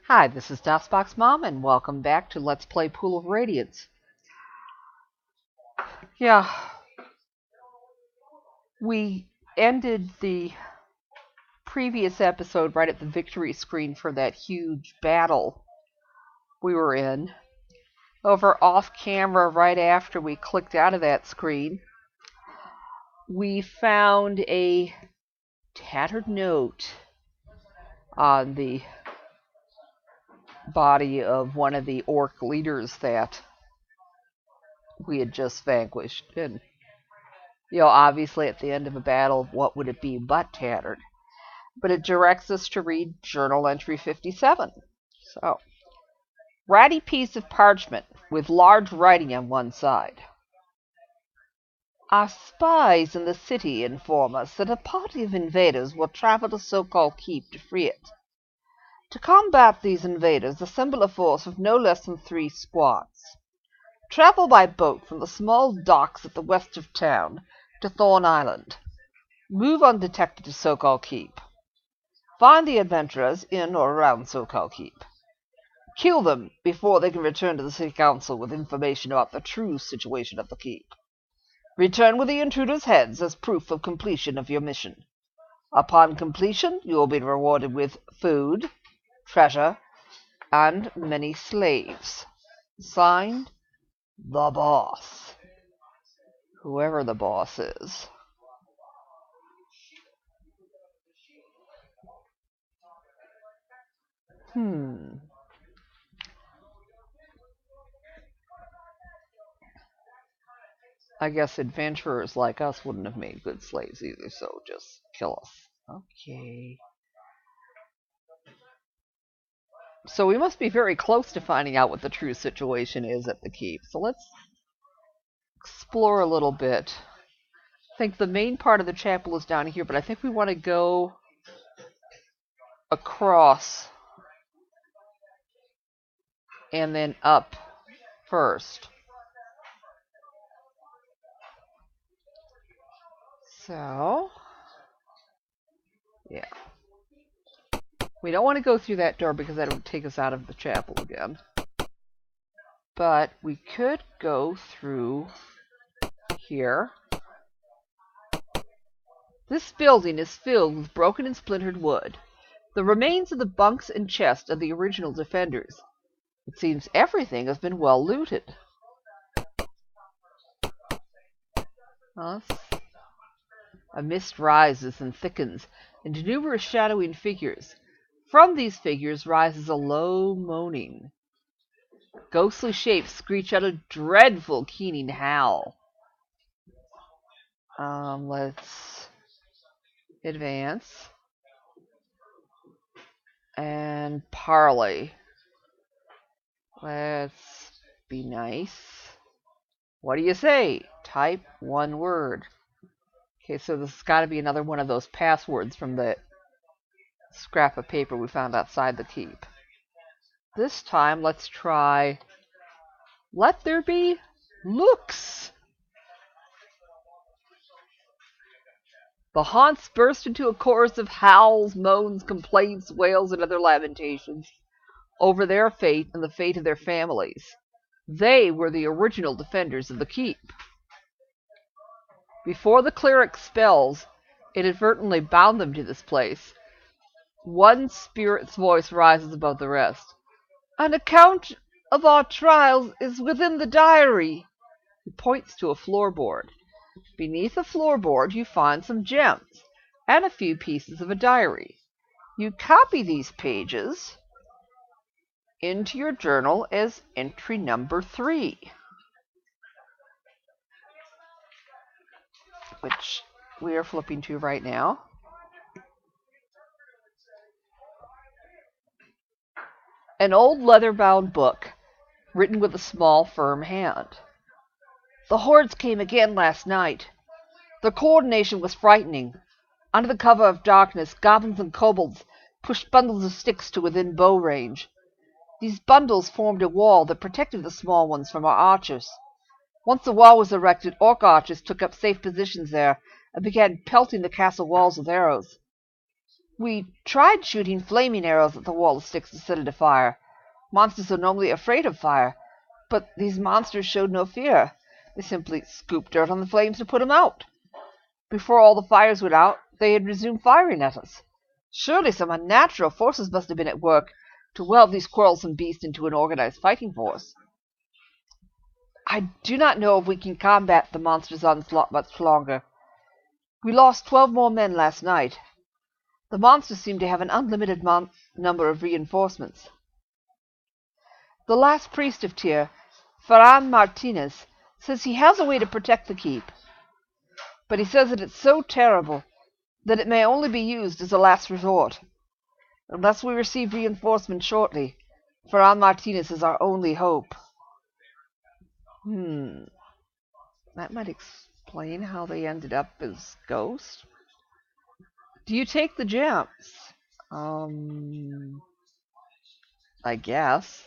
Hi, this is DOSBox Mom, and welcome back to Let's Play Pool of Radiance. Yeah, we ended the previous episode right at the victory screen for that huge battle we were in. Over off camera, right after we clicked out of that screen, we found a tattered note on the body of one of the orc leaders that we had just vanquished. And, obviously at the end of a battle, what would it be but tattered? But it directs us to read Journal Entry 57. So, ratty piece of parchment with large writing on one side. Our spies in the city inform us that a party of invaders will travel to Sokal Keep to free it. To combat these invaders, assemble a force of no less than 3 squads. Travel by boat from the small docks at the west of town to Thorn Island. Move undetected to Sokal Keep. Find the adventurers in or around Sokal Keep. Kill them before they can return to the City Council with information about the true situation of the keep. Return with the intruders' heads as proof of completion of your mission. Upon completion, you will be rewarded with food, treasure, and many slaves. Signed, the boss. Whoever the boss is. I guess adventurers like us wouldn't have made good slaves either, so just kill us. Okay. So we must be very close to finding out what the true situation is at the keep. So let's explore a little bit. I think the main part of the chapel is down here, but I think we want to go across and then up first. So, yeah. We don't want to go through that door because that would take us out of the chapel again. But we could go through here. This building is filled with broken and splintered wood. The remains of the bunks and chests of the original defenders. It seems everything has been well looted. A mist rises and thickens into numerous shadowing figures. From these figures rises a low moaning. Ghostly shapes screech out a dreadful keening howl. Let's advance and parley. Let's be nice. What do you say? Type one word. Okay, so this has got to be another one of those passwords from the scrap of paper we found outside the keep. This time, let's try let there be looks. The haunts burst into a chorus of howls, moans, complaints, wails, and other lamentations over their fate and the fate of their families. They were the original defenders of the keep. Before the cleric's spells inadvertently bound them to this place, one spirit's voice rises above the rest. An account of our trials is within the diary. He points to a floorboard. Beneath the floorboard you find some gems and a few pieces of a diary. You copy these pages into your journal as entry number 3. Which we are flipping to right now. An old leather-bound book, written with a small, firm hand. The hordes came again last night. Their coordination was frightening. Under the cover of darkness, goblins and kobolds pushed bundles of sticks to within bow range. These bundles formed a wall that protected the small ones from our archers. Once the wall was erected, orc archers took up safe positions there and began pelting the castle walls with arrows. We tried shooting flaming arrows at the wall of sticks to set it afire. Monsters are normally afraid of fire, but these monsters showed no fear. They simply scooped dirt on the flames to put them out. Before all the fires went out, they had resumed firing at us. Surely some unnatural forces must have been at work to weld these quarrelsome beasts into an organized fighting force. I do not know if we can combat the monster's onslaught much longer. We lost 12 more men last night. The monsters seem to have an unlimited number of reinforcements. The last priest of Tyr, Ferran Martinez, says he has a way to protect the keep. But he says that it's so terrible that it may only be used as a last resort. Unless we receive reinforcements shortly, Ferran Martinez is our only hope. That might explain how they ended up as ghosts. Do you take the gems? I guess.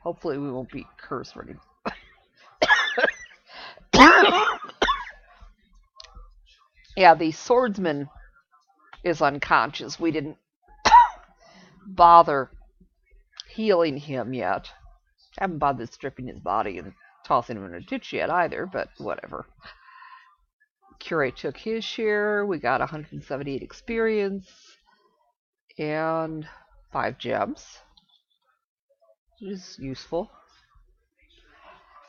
Hopefully we won't be cursed or anything. Yeah, the swordsman is unconscious. We didn't bother healing him yet. Haven't bothered stripping his body and tossing him in a ditch yet either, but whatever. Curate took his share. We got 178 experience and 5 gems, which is useful.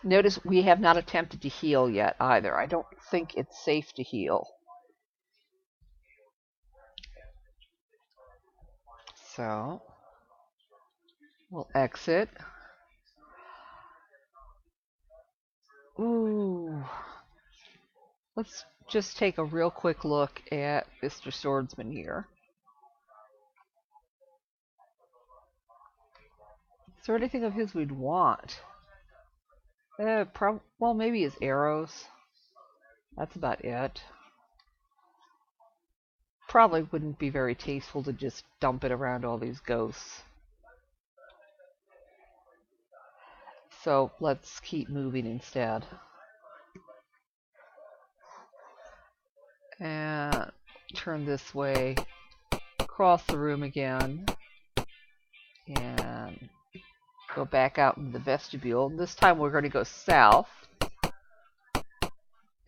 Notice we have not attempted to heal yet either. I don't think it's safe to heal. So we'll exit. Ooh. Let's just take a real quick look at Mr. Swordsman here. Is there anything of his we'd want? Well, maybe his arrows. That's about it. Probably wouldn't be very tasteful to just dump it around all these ghosts. So let's keep moving instead. And turn this way, cross the room again, and go back out in the vestibule. This time we're going to go south,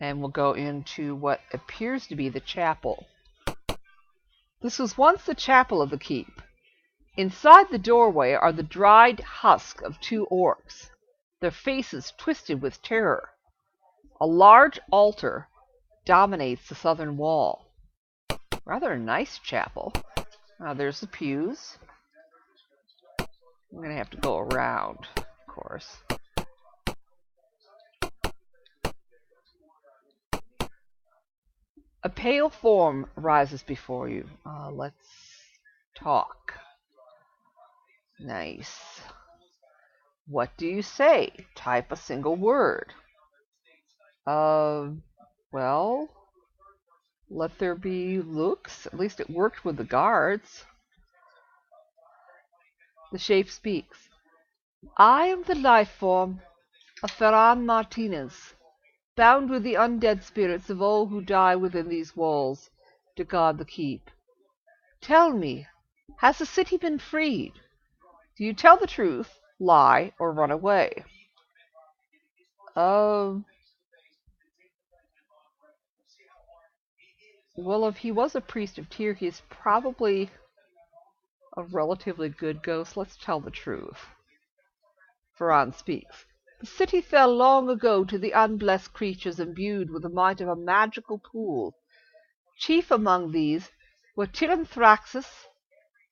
and we'll go into what appears to be the chapel. This was once the chapel of the keep. Inside the doorway are the dried husks of 2 orcs, their faces twisted with terror. A large altar dominates the southern wall. Rather a nice chapel. There's the pews. I'm going to have to go around, of course. A pale form rises before you. Let's talk. Nice. What do you say? Type a single word. Well, let there be looks. At least it worked with the guards. The shape speaks. I am the life form of Ferran Martinez, bound with the undead spirits of all who die within these walls to guard the keep. Tell me, has the city been freed? Do you tell the truth, lie, or run away? Well, if he was a priest of Tyr, he is probably a relatively good ghost. Let's tell the truth. Ferran speaks. The city fell long ago to the unblessed creatures imbued with the might of a magical pool. Chief among these were Tyranthraxus,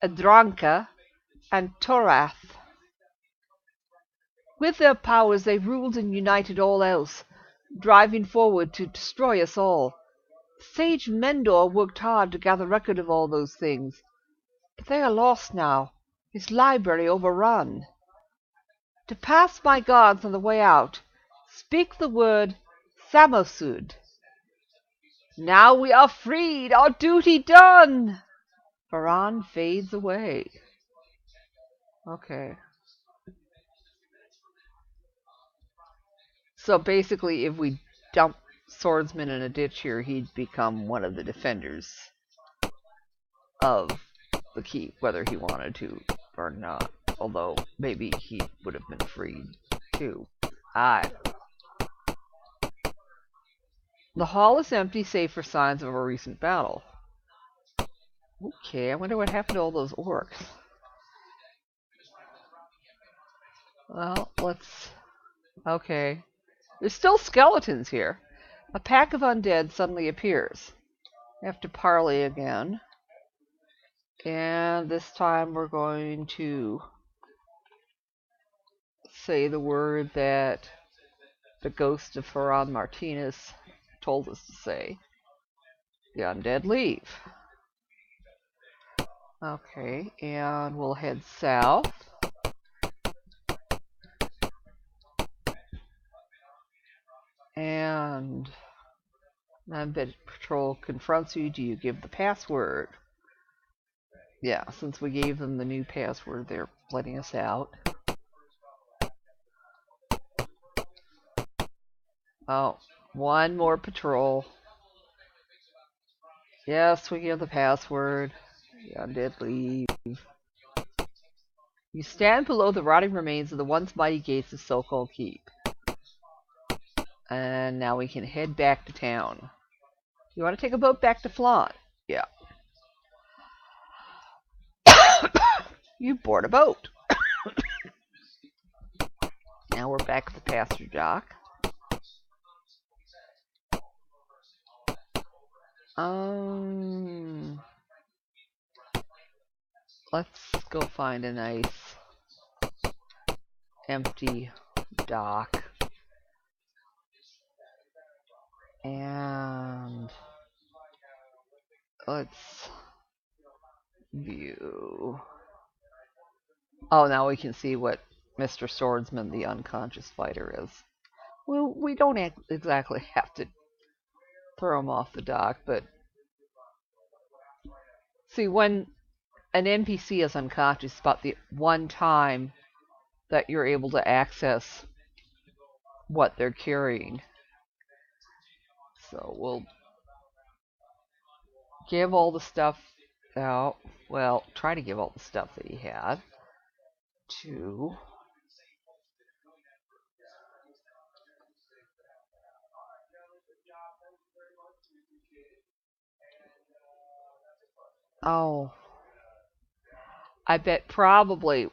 Adranka, and Torath. With their powers they ruled and united all else, driving forward to destroy us all. Sage Mendor worked hard to gather record of all those things, but they are lost now, his library overrun. To pass my guards on the way out, speak the word Samosud. Now we are freed, our duty done! Ferran fades away. Okay. So basically, if we dump Swordsman in a ditch here, he'd become one of the defenders of the keep, whether he wanted to or not. Although, maybe he would have been freed, too. The hall is empty, save for signs of a recent battle. Okay, I wonder what happened to all those orcs. Well, let's... Okay. There's still skeletons here. A pack of undead suddenly appears. I have to parley again. And this time we're going to say the word that the ghost of Ferran Martinez told us to say. The undead leave. Okay, and we'll head south. And undead patrol confronts you. Do you give the password? Yeah, since we gave them the new password, they're letting us out. Oh, one more patrol. Yes, we give the password. The undead leave. You stand below the rotting remains of the once mighty gates of Sokal Keep. And now we can head back to town. You want to take a boat back to Flan? Yeah. You board a boat. Now we're back at the pasture dock. Let's go find a nice empty dock. And let's view. Oh, now we can see what Mr. Swordsman, the unconscious fighter, is. Well, we don't exactly have to throw him off the dock, but see, when an NPC is unconscious, it's about the one time that you're able to access what they're carrying. So we'll give all the stuff out. Well, try to give all the stuff that he had to... Oh. I bet probably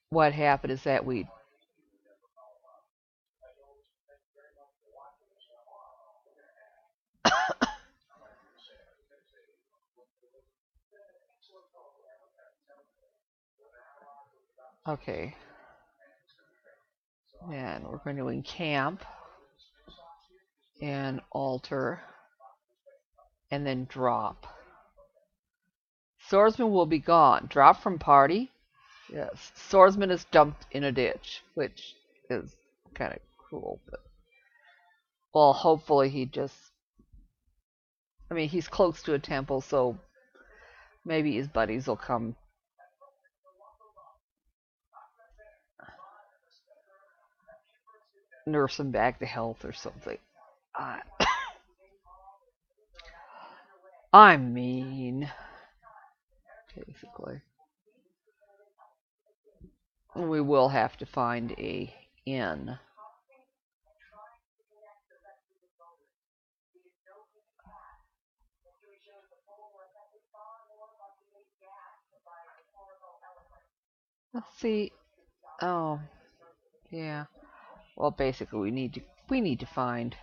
what happened is that we... Okay. And we're going to encamp and alter and then drop. Swordsman will be gone. Drop from party. Yes. Swordsman is dumped in a ditch, which is kind of cool, but well, hopefully he just... I mean, he's close to a temple, so maybe his buddies will come nurse him back to health or something. I mean, basically. We will have to find a inn. Let's see. Oh, yeah. Well, basically, we need to find.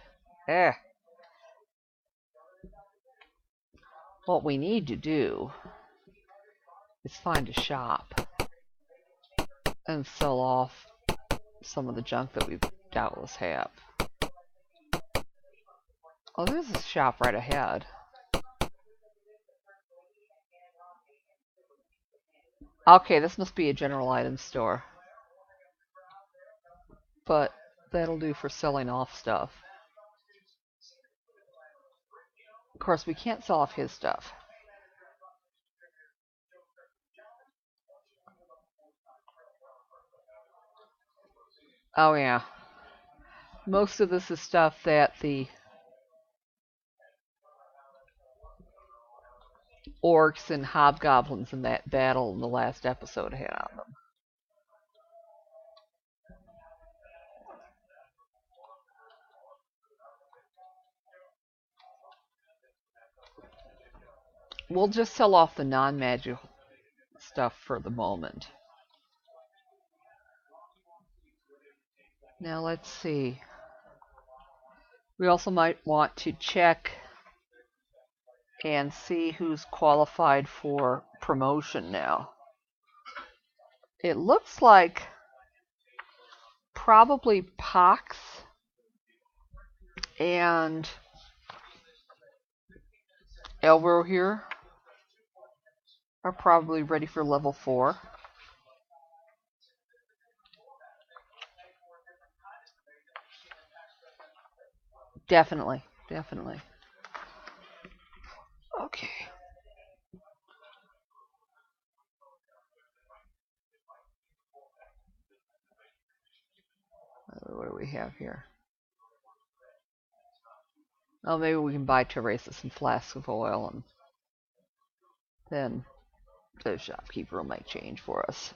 What we need to do is find a shop and sell off some of the junk that we doubtless have. Oh, there's a shop right ahead. Okay, this must be a general item store. But that'll do for selling off stuff. Of course, we can't sell off his stuff. Oh yeah. Most of this is stuff that the orcs and hobgoblins in that battle in the last episode had on them. We'll just sell off the non-magical stuff for the moment. Now let's see. We also might want to check and see who's qualified for promotion now. It looks like probably Pox and Elro here are probably ready for level 4. Definitely. Okay. What do we have here? Oh, maybe we can buy Tyranthraxus some flasks of oil, and then the shopkeeper might change for us.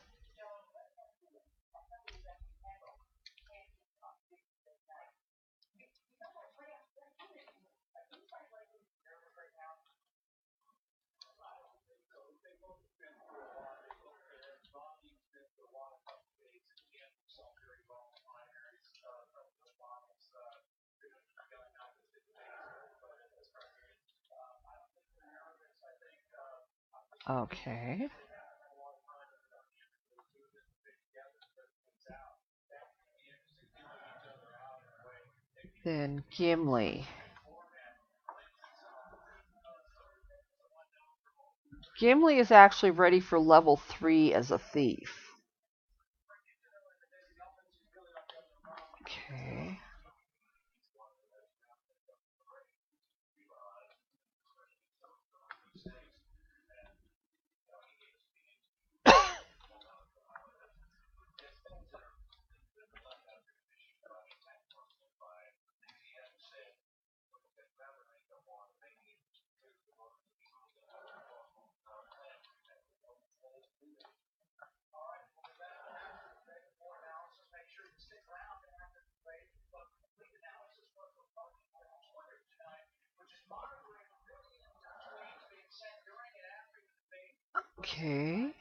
Okay. Then Gimli. Gimli is actually ready for level 3 as a thief. Okay. Okay.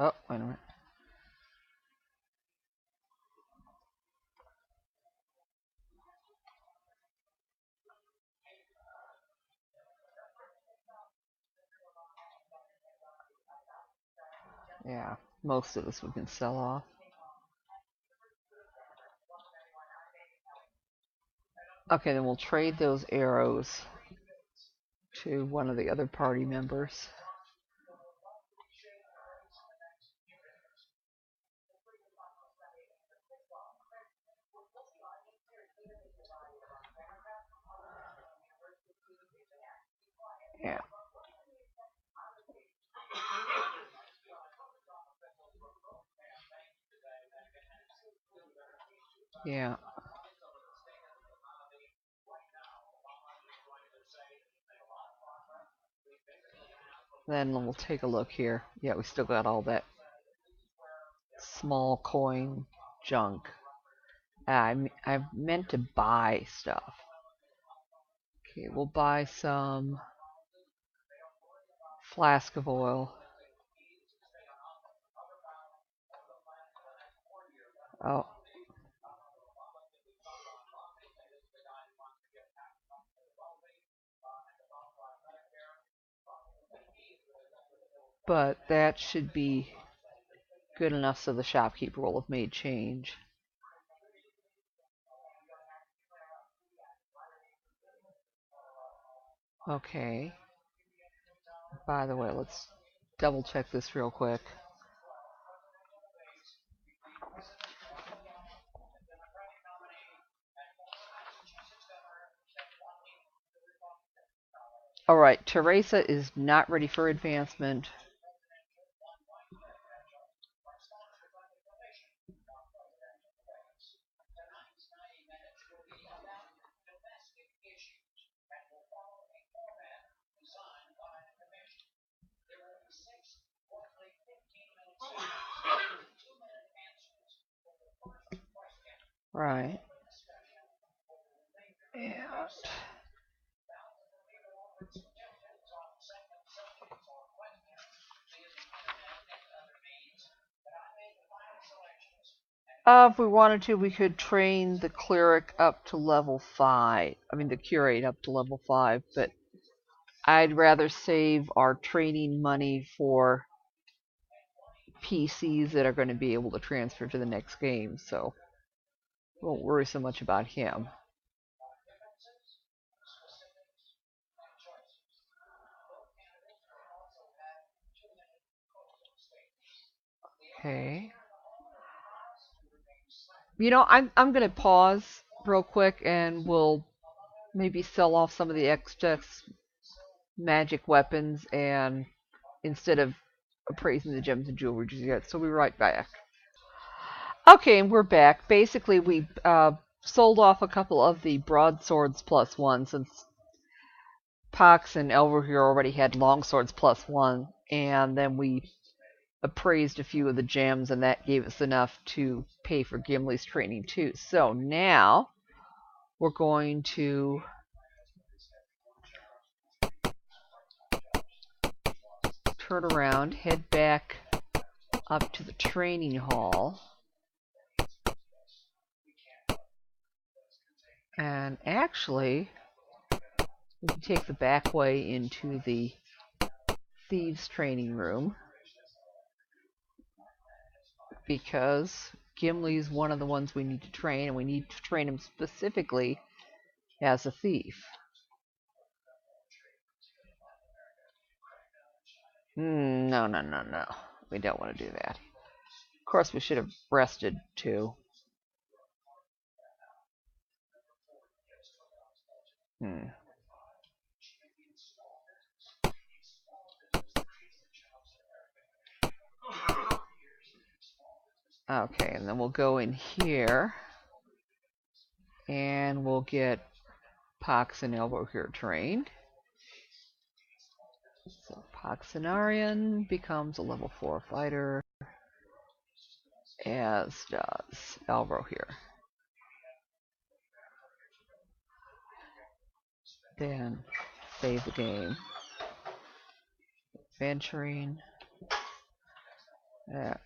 Oh, wait a minute. Yeah, most of this we can sell off. Okay, then we'll trade those arrows to one of the other party members. Yeah. Yeah. Then we'll take a look here. Yeah, we still got all that small coin junk. I meant to buy stuff. Okay, we'll buy some flask of oil. Oh. But that should be good enough so the shopkeeper will have made change. Okay. By the way, let's double check this real quick. Alright, Teresa is not ready for advancement. Right. And if we wanted to, we could train the cleric up to level 5. I mean, the curate up to level 5, but I'd rather save our training money for PCs that are going to be able to transfer to the next game, so won't worry so much about him. Okay. You know, I'm gonna pause real quick, and we'll maybe sell off some of the excess magic weapons, and instead of appraising the gems and jewelry just yet. So we'll be right back. Okay, and we're back. Basically, we sold off a couple of the broadswords +1 since Pox and Elver here already had longswords +1, and then we appraised a few of the gems, and that gave us enough to pay for Gimli's training too. So now we're going to turn around, head back up to the training hall, and actually we can take the back way into the thieves training room, because Gimli's one of the ones we need to train, and we need to train him specifically as a thief. No. We don't want to do that. Of course, we should have rested too. Okay, and then we'll go in here, and we'll get Pox and Elbow here trained. So Poxenarian becomes a level 4 fighter, as does Elbow here. Then save the game. Venturing. No.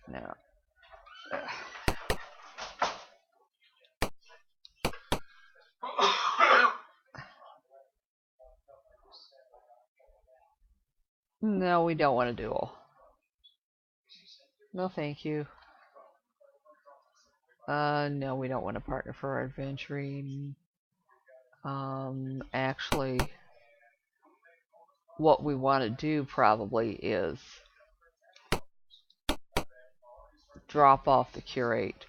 No, we don't want a duel. No, thank you. No, we don't want a partner for our adventuring. Actually, what we want to do probably is drop off the curate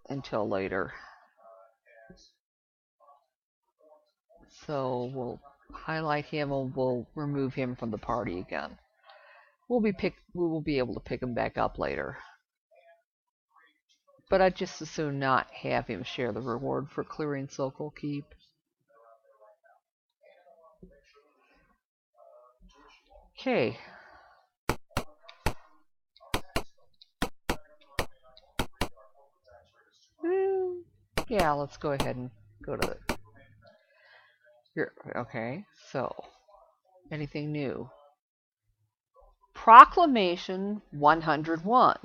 until later. So we'll highlight him, and we'll remove him from the party again. We will be able to pick him back up later. But I'd just as soon not have him share the reward for clearing Sokal Keep. Okay. Yeah, let's go ahead and go to the... Here. Okay, so anything new? Proclamation 101.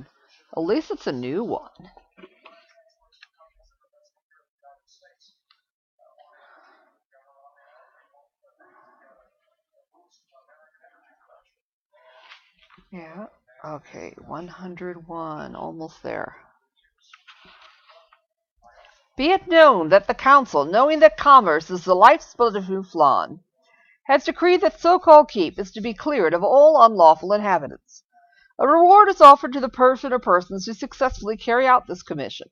At least it's a new one. Yeah, okay, 101, almost there. Be it known that the Council, knowing that commerce is the lifeblood of Uflan, has decreed that Sokal Keep is to be cleared of all unlawful inhabitants. A reward is offered to the person or persons who successfully carry out this commission.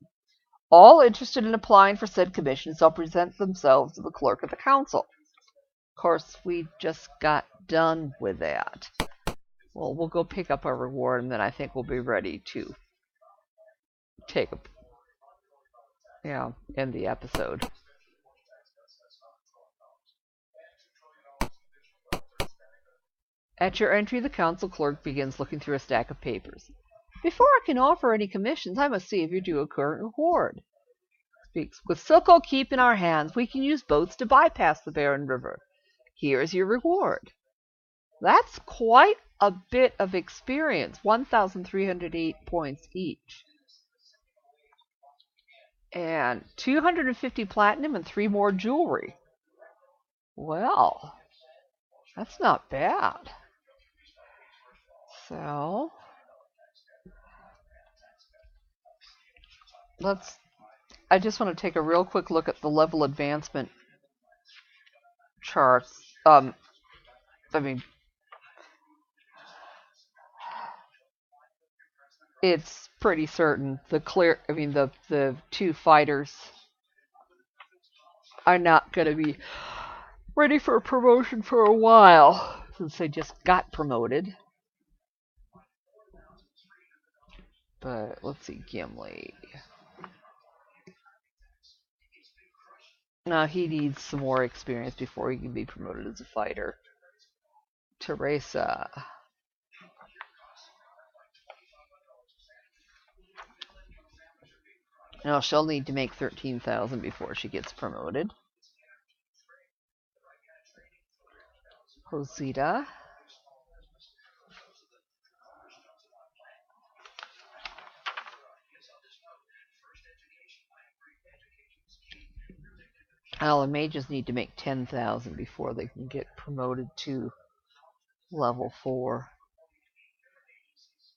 All interested in applying for said commission shall present themselves to the clerk of the council. Of course, we just got done with that. Well, we'll go pick up our reward, and then I think we'll be ready to end the episode. At your entry, the council clerk begins looking through a stack of papers. Before I can offer any commissions, I must see if you're due a current reward. Speaks. With Sokal Keep in our hands, we can use boats to bypass the barren river. Here is your reward. That's quite a bit of experience. 1,308 points each. And 250 platinum and 3 more jewelry. Well, that's not bad. So, I just want to take a real quick look at the level advancement charts. It's pretty certain the two fighters are not going to be ready for a promotion for a while, since they just got promoted. But let's see, Gimli. Now he needs some more experience before he can be promoted as a fighter. Teresa. No, she'll need to make 13,000 before she gets promoted. Rosita. Oh, and mages need to make 10,000 before they can get promoted to level 4.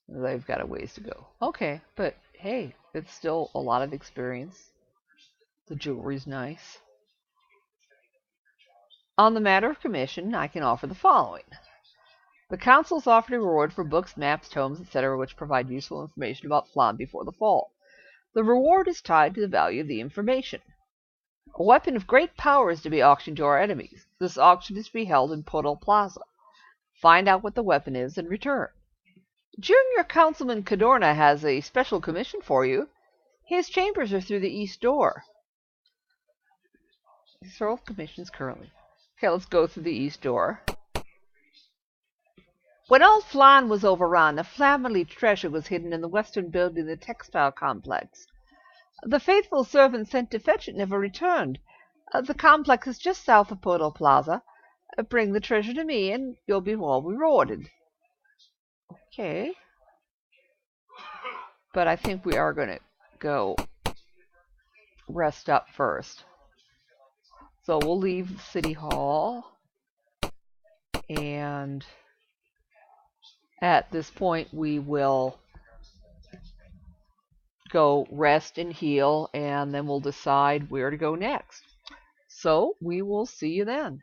They've got a ways to go. Okay, but hey, it's still a lot of experience. The jewelry's nice. On the matter of commission, I can offer the following. The council's offered a reward for books, maps, tomes, etc., which provide useful information about Flan before the fall. The reward is tied to the value of the information. A weapon of great power is to be auctioned to our enemies. This auction is to be held in Podol Plaza. Find out what the weapon is and return. Junior Councilman Cadorna has a special commission for you. His chambers are through the east door. These are all commissions currently. Okay, let's go through the east door. When old Flan was overrun, a family treasure was hidden in the western building of the textile complex. The faithful servant sent to fetch it never returned. The complex is just south of Podol Plaza. Bring the treasure to me, and you'll be well rewarded. Okay. But I think we are going to go rest up first. So we'll leave City Hall. And at this point, we will go rest and heal, and then we'll decide where to go next. So we will see you then.